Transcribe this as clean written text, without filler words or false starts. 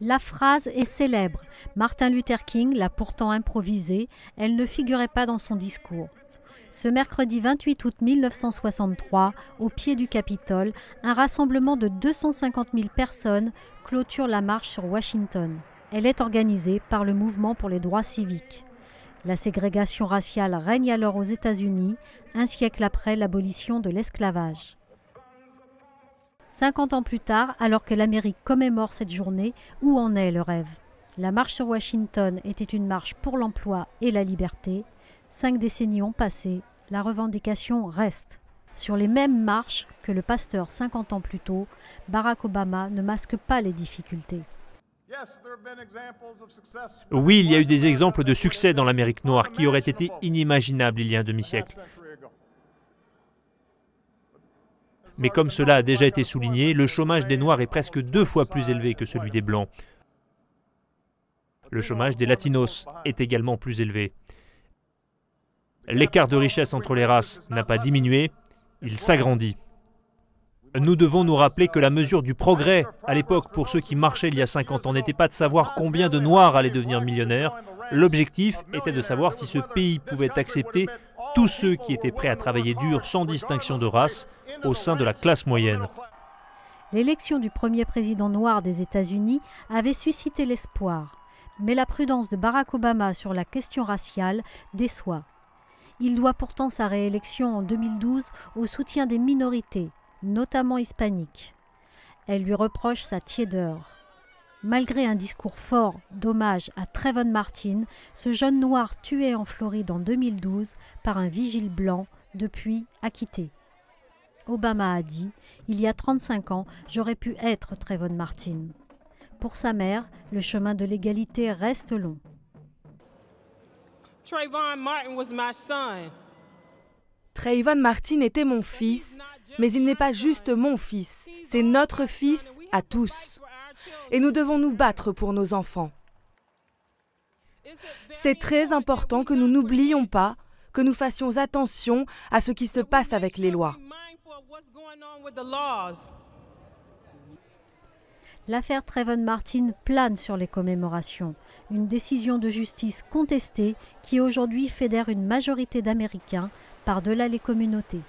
La phrase est célèbre. Martin Luther King l'a pourtant improvisée. Elle ne figurait pas dans son discours. Ce mercredi 28 août 1963, au pied du Capitole, un rassemblement de 250 000 personnes clôture la marche sur Washington. Elle est organisée par le Mouvement pour les droits civiques. La ségrégation raciale règne alors aux États-Unis, un siècle après l'abolition de l'esclavage. 50 ans plus tard, alors que l'Amérique commémore cette journée, où en est le rêve? La marche sur Washington était une marche pour l'emploi et la liberté. 5 décennies ont passé, la revendication reste. Sur les mêmes marches que le pasteur 50 ans plus tôt, Barack Obama ne masque pas les difficultés. Oui, il y a eu des exemples de succès dans l'Amérique noire qui auraient été inimaginables il y a un demi-siècle. Mais comme cela a déjà été souligné, le chômage des Noirs est presque 2 fois plus élevé que celui des Blancs. Le chômage des Latinos est également plus élevé. L'écart de richesse entre les races n'a pas diminué, il s'agrandit. Nous devons nous rappeler que la mesure du progrès, à l'époque, pour ceux qui marchaient il y a 50 ans, n'était pas de savoir combien de Noirs allaient devenir millionnaires. L'objectif était de savoir si ce pays pouvait accepter tous ceux qui étaient prêts à travailler dur sans distinction de race au sein de la classe moyenne. L'élection du premier président noir des États-Unis avait suscité l'espoir. Mais la prudence de Barack Obama sur la question raciale déçoit. Il doit pourtant sa réélection en 2012 au soutien des minorités, notamment hispaniques. Elle lui reproche sa tiédeur. Malgré un discours fort d'hommage à Trayvon Martin, ce jeune noir tué en Floride en 2012 par un vigile blanc, depuis acquitté. Obama a dit « Il y a 35 ans, j'aurais pu être Trayvon Martin ». Pour sa mère, le chemin de l'égalité reste long. Trayvon Martin était mon fils, mais il n'est pas juste mon fils, c'est notre fils à tous. Et nous devons nous battre pour nos enfants. C'est très important que nous n'oublions pas, que nous fassions attention à ce qui se passe avec les lois. L'affaire Trayvon Martin plane sur les commémorations, une décision de justice contestée qui aujourd'hui fédère une majorité d'Américains par-delà les communautés.